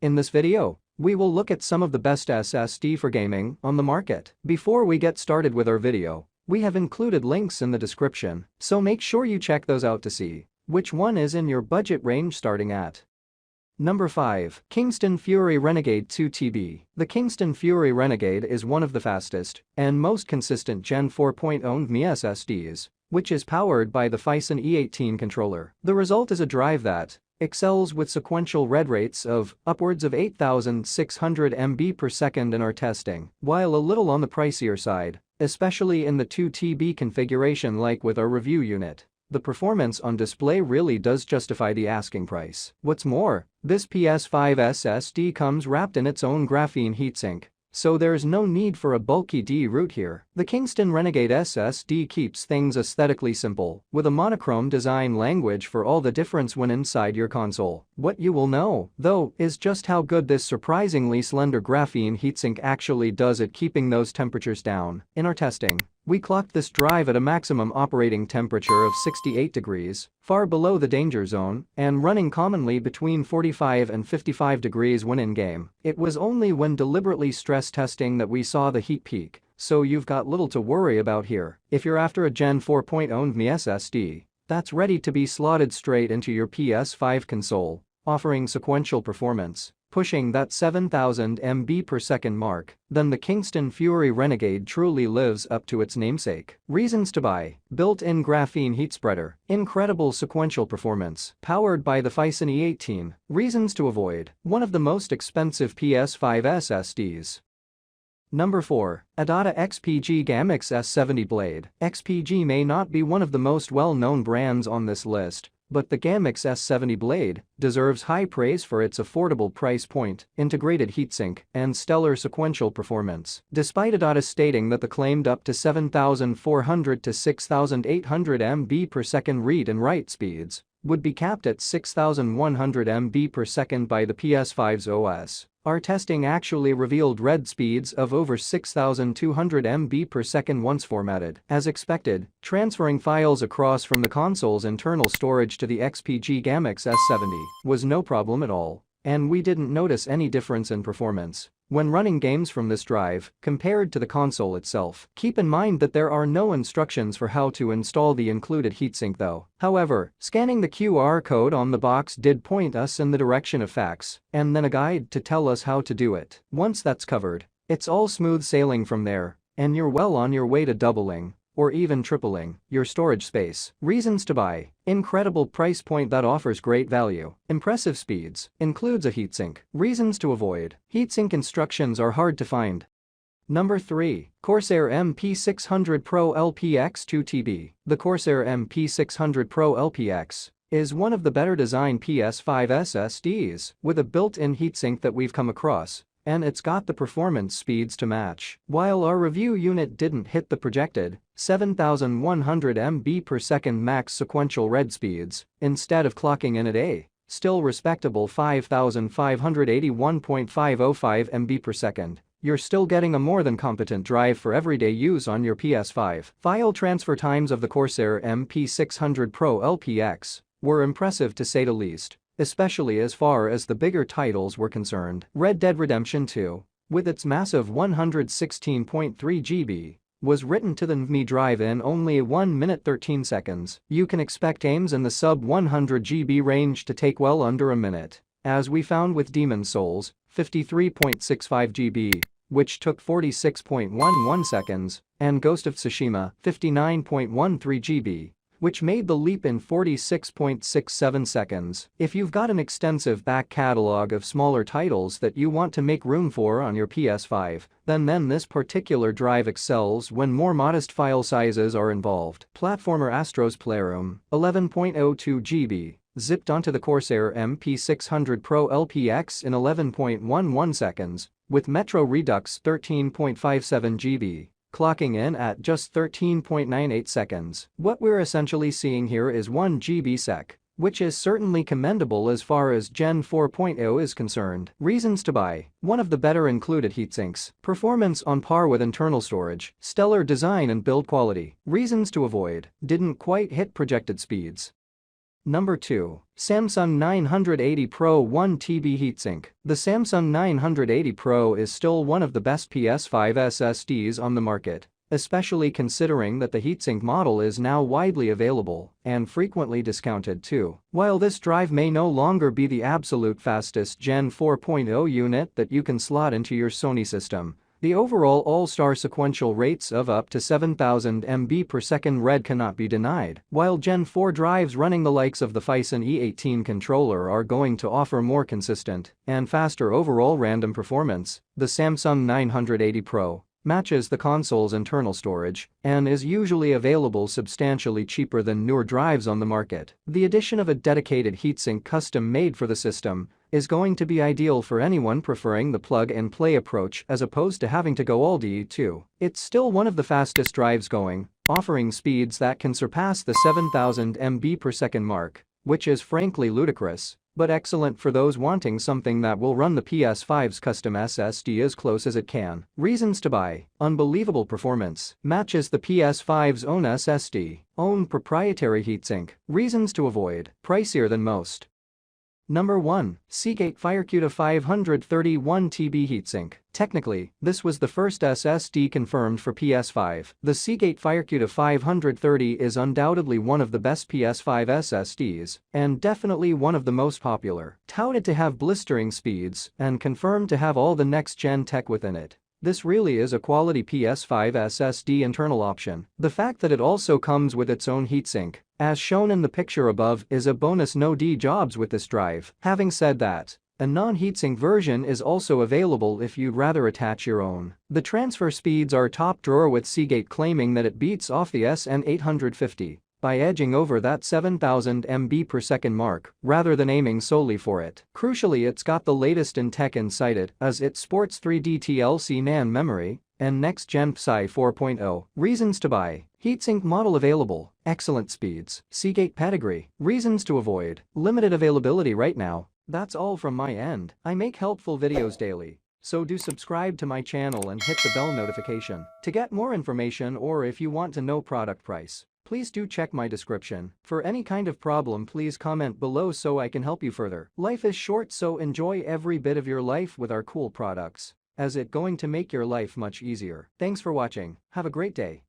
In this video, we will look at some of the best SSD for gaming on the market. Before we get started with our video, we have included links in the description, so make sure you check those out to see which one is in your budget range starting at. Number 5. Kingston Fury Renegade 2TB. The Kingston Fury Renegade is one of the fastest and most consistent Gen 4.0 NVMe SSDs, which is powered by the Phison E18 controller. The result is a drive that excels with sequential read rates of upwards of 8,600 MB per second in our testing, while a little on the pricier side, especially in the 2TB configuration like with our review unit. The performance on display really does justify the asking price. What's more, this PS5 SSD comes wrapped in its own graphene heatsink, so there's no need for a bulky D-root here. The Kingston Renegade SSD keeps things aesthetically simple, with a monochrome design language for all the difference when inside your console. What you will know, though, is just how good this surprisingly slender graphene heatsink actually does at keeping those temperatures down. In our testing, we clocked this drive at a maximum operating temperature of 68 degrees, far below the danger zone, and running commonly between 45 and 55 degrees when in-game. It was only when deliberately stress testing that we saw the heat peak, so you've got little to worry about here. If you're after a Gen 4.0 NVMe SSD that's ready to be slotted straight into your PS5 console, offering sequential performance, pushing that 7,000 MB per second mark, then the Kingston Fury Renegade truly lives up to its namesake. Reasons to buy: built-in graphene heat spreader, incredible sequential performance, powered by the Phison E18. Reasons to avoid: one of the most expensive PS5 SSDs. Number 4. ADATA XPG Gammix S70 Blade. XPG may not be one of the most well-known brands on this list, but the Gammix S70 Blade deserves high praise for its affordable price point, integrated heatsink, and stellar sequential performance. Despite ADATA stating that the claimed up to 7,400 to 6,800 MB per second read and write speeds would be capped at 6,100 MB per second by the PS5's OS, our testing actually revealed read speeds of over 6,200 MB per second once formatted. As expected, transferring files across from the console's internal storage to the XPG Gammix S70 was no problem at all, and we didn't notice any difference in performance when running games from this drive compared to the console itself. Keep in mind that there are no instructions for how to install the included heatsink though. However, scanning the QR code on the box did point us in the direction of facts, and then a guide to tell us how to do it. Once that's covered, it's all smooth sailing from there, and you're well on your way to doubling or even tripling your storage space. Reasons to buy: incredible price point that offers great value. Impressive speeds, includes a heatsink. Reasons to avoid: heatsink instructions are hard to find. Number 3. Corsair MP600 Pro LPX 2TB. The Corsair MP600 Pro LPX is one of the better designed PS5 SSDs with a built-in heatsink that we've come across, and it's got the performance speeds to match. While our review unit didn't hit the projected 7,100 MB per second max sequential read speeds, instead of clocking in at a still respectable 5,581.505 MB per second, you're still getting a more than competent drive for everyday use on your PS5. File transfer times of the Corsair MP600 Pro LPX were impressive to say the least, especially as far as the bigger titles were concerned. Red Dead Redemption 2, with its massive 116.3 GB, was written to the NVMe drive in only 1 minute 13 seconds. You can expect games in the sub 100 GB range to take well under a minute, as we found with Demon's Souls, 53.65 GB, which took 46.11 seconds, and Ghost of Tsushima, 59.13 GB, which made the leap in 46.67 seconds. If you've got an extensive back catalog of smaller titles that you want to make room for on your PS5, then this particular drive excels when more modest file sizes are involved. Platformer Astro's Playroom, 11.02 GB, zipped onto the Corsair MP600 Pro LPX in 11.11 seconds, with Metro Redux 13.57 GB. Clocking in at just 13.98 seconds. What we're essentially seeing here is 1 GB sec, which is certainly commendable as far as Gen 4.0 is concerned. Reasons to buy: one of the better included heatsinks, performance on par with internal storage, stellar design and build quality. Reasons to avoid: didn't quite hit projected speeds. Number 2. Samsung 980 Pro 1TB Heatsink. The Samsung 980 Pro is still one of the best PS5 SSDs on the market, especially considering that the heatsink model is now widely available and frequently discounted too. While this drive may no longer be the absolute fastest Gen 4.0 unit that you can slot into your Sony system, the overall all-star sequential rates of up to 7000 MB per second read cannot be denied. While Gen 4 drives running the likes of the Phison E18 controller are going to offer more consistent and faster overall random performance, the Samsung 980 Pro matches the console's internal storage and is usually available substantially cheaper than newer drives on the market. The addition of a dedicated heatsink custom-made for the system is going to be ideal for anyone preferring the plug-and-play approach as opposed to having to go all D2. It's still one of the fastest drives going, offering speeds that can surpass the 7000 MB per second mark, which is frankly ludicrous, but excellent for those wanting something that will run the PS5's custom SSD as close as it can. Reasons to buy: unbelievable performance, matches the PS5's own SSD, own proprietary heatsink. Reasons to avoid: pricier than most. Number 1. Seagate FireCuda 531 TB Heatsink. Technically, this was the first SSD confirmed for PS5. The Seagate FireCuda 530 is undoubtedly one of the best PS5 SSDs and definitely one of the most popular. Touted to have blistering speeds and confirmed to have all the next-gen tech within it, this really is a quality PS5 SSD internal option. The fact that it also comes with its own heatsink, as shown in the picture above, is a bonus. No D jobs with this drive. Having said that, a non-heatsink version is also available if you'd rather attach your own. The transfer speeds are top drawer, with Seagate claiming that it beats off the SN850 by edging over that 7000 MB per second mark rather than aiming solely for it. Crucially, it's got the latest in tech inside it, as it sports 3D TLC NAND memory and next-gen PCI 4.0. Reasons to buy: heatsink model available, excellent speeds, Seagate pedigree. Reasons to avoid: limited availability right now. That's all from my end. I make helpful videos daily, so do subscribe to my channel and hit the bell notification to get more information, or if you want to know product price, please do check my description. For any kind of problem, please comment below so I can help you further. Life is short, so enjoy every bit of your life with our cool products, as it's going to make your life much easier. Thanks for watching. Have a great day.